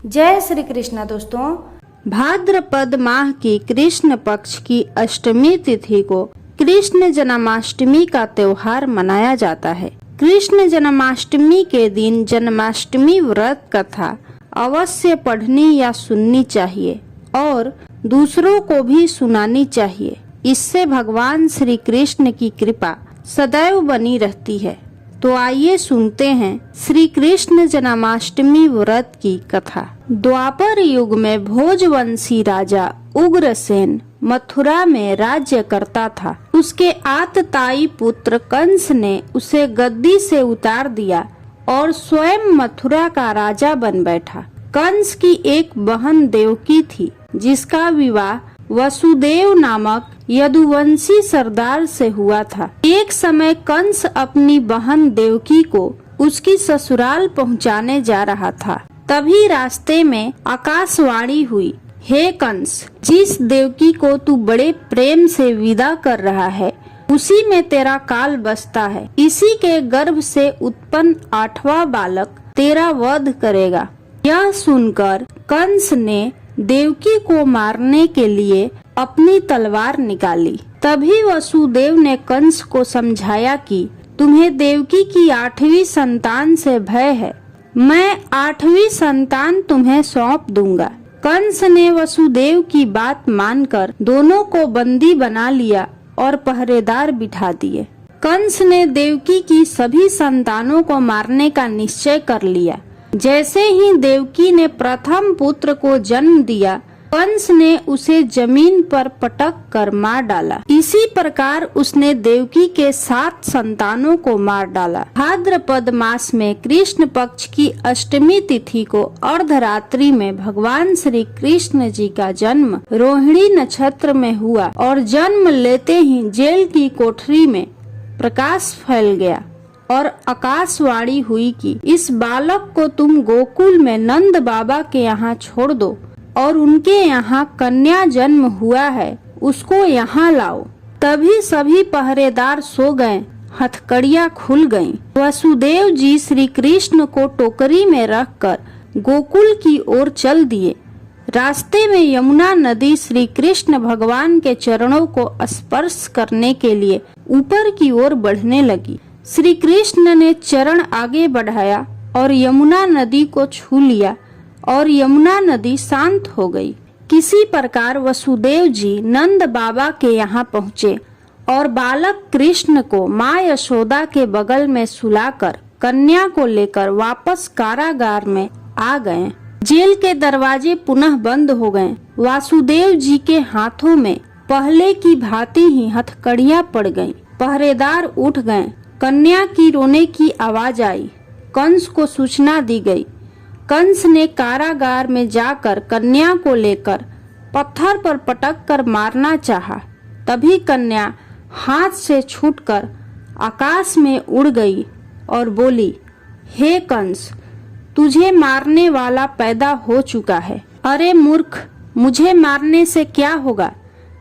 जय श्री कृष्ण दोस्तों। भाद्रपद माह की कृष्ण पक्ष की अष्टमी तिथि को कृष्ण जन्माष्टमी का त्योहार मनाया जाता है। कृष्ण जन्माष्टमी के दिन जन्माष्टमी व्रत कथा अवश्य पढ़नी या सुननी चाहिए और दूसरों को भी सुनानी चाहिए। इससे भगवान श्री कृष्ण की कृपा सदैव बनी रहती है। तो आइए सुनते हैं श्री कृष्ण जन्माष्टमी व्रत की कथा। द्वापर युग में भोजवंशी राजा उग्रसेन मथुरा में राज्य करता था। उसके आतताई पुत्र कंस ने उसे गद्दी से उतार दिया और स्वयं मथुरा का राजा बन बैठा। कंस की एक बहन देवकी थी, जिसका विवाह वसुदेव नामक यदुवंशी सरदार से हुआ था। एक समय कंस अपनी बहन देवकी को उसकी ससुराल पहुंचाने जा रहा था। तभी रास्ते में आकाशवाणी हुई, हे कंस, जिस देवकी को तू बड़े प्रेम से विदा कर रहा है, उसी में तेरा काल बसता है। इसी के गर्भ से उत्पन्न 8वां बालक तेरा वध करेगा। यह सुनकर कंस ने देवकी को मारने के लिए अपनी तलवार निकाली। तभी वसुदेव ने कंस को समझाया कि तुम्हें देवकी की 8वीं संतान से भय है, मैं 8वीं संतान तुम्हें सौंप दूंगा। कंस ने वसुदेव की बात मानकर दोनों को बंदी बना लिया और पहरेदार बिठा दिए। कंस ने देवकी की सभी संतानों को मारने का निश्चय कर लिया। जैसे ही देवकी ने प्रथम पुत्र को जन्म दिया, कंस ने उसे जमीन पर पटक कर मार डाला। इसी प्रकार उसने देवकी के 7 संतानों को मार डाला। भाद्रपद मास में कृष्ण पक्ष की अष्टमी तिथि को अर्धरात्रि में भगवान श्री कृष्ण जी का जन्म रोहिणी नक्षत्र में हुआ और जन्म लेते ही जेल की कोठरी में प्रकाश फैल गया और आकाशवाणी हुई कि इस बालक को तुम गोकुल में नंद बाबा के यहाँ छोड़ दो और उनके यहाँ कन्या जन्म हुआ है, उसको यहाँ लाओ। तभी सभी पहरेदार सो गए, हथकड़ियाँ खुल गईं। वसुदेव जी श्री कृष्ण को टोकरी में रखकर गोकुल की ओर चल दिए। रास्ते में यमुना नदी श्री कृष्ण भगवान के चरणों को स्पर्श करने के लिए ऊपर की ओर बढ़ने लगी। श्री कृष्ण ने चरण आगे बढ़ाया और यमुना नदी को छू लिया और यमुना नदी शांत हो गई। किसी प्रकार वसुदेव जी नंद बाबा के यहाँ पहुँचे और बालक कृष्ण को माँ यशोदा के बगल में सुलाकर कन्या को लेकर वापस कारागार में आ गए। जेल के दरवाजे पुनः बंद हो गए। वासुदेव जी के हाथों में पहले की भांति ही हथकड़ियाँ पड़ गईं। पहरेदार उठ गए। कन्या की रोने की आवाज आई। कंस को सूचना दी गई। कंस ने कारागार में जाकर कन्या को लेकर पत्थर पर पटक कर मारना चाहा। तभी कन्या हाथ से छूटकर आकाश में उड़ गई और बोली, हे कंस, तुझे मारने वाला पैदा हो चुका है। अरे मूर्ख, मुझे मारने से क्या होगा?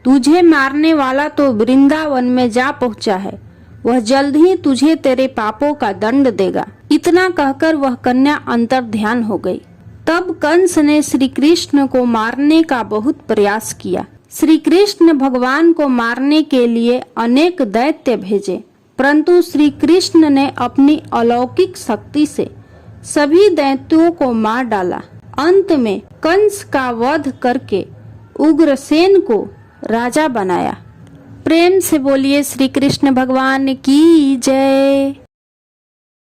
तुझे मारने वाला तो वृंदावन में जा पहुंचा है, वह जल्द ही तुझे तेरे पापों का दंड देगा। इतना कहकर वह कन्या अंतर ध्यान हो गई। तब कंस ने श्री कृष्ण को मारने का बहुत प्रयास किया। श्री कृष्ण भगवान को मारने के लिए अनेक दैत्य भेजे, परंतु श्री कृष्ण ने अपनी अलौकिक शक्ति से सभी दैत्यों को मार डाला। अंत में कंस का वध करके उग्रसेन को राजा बनाया। प्रेम से बोलिए श्री कृष्ण भगवान की जय।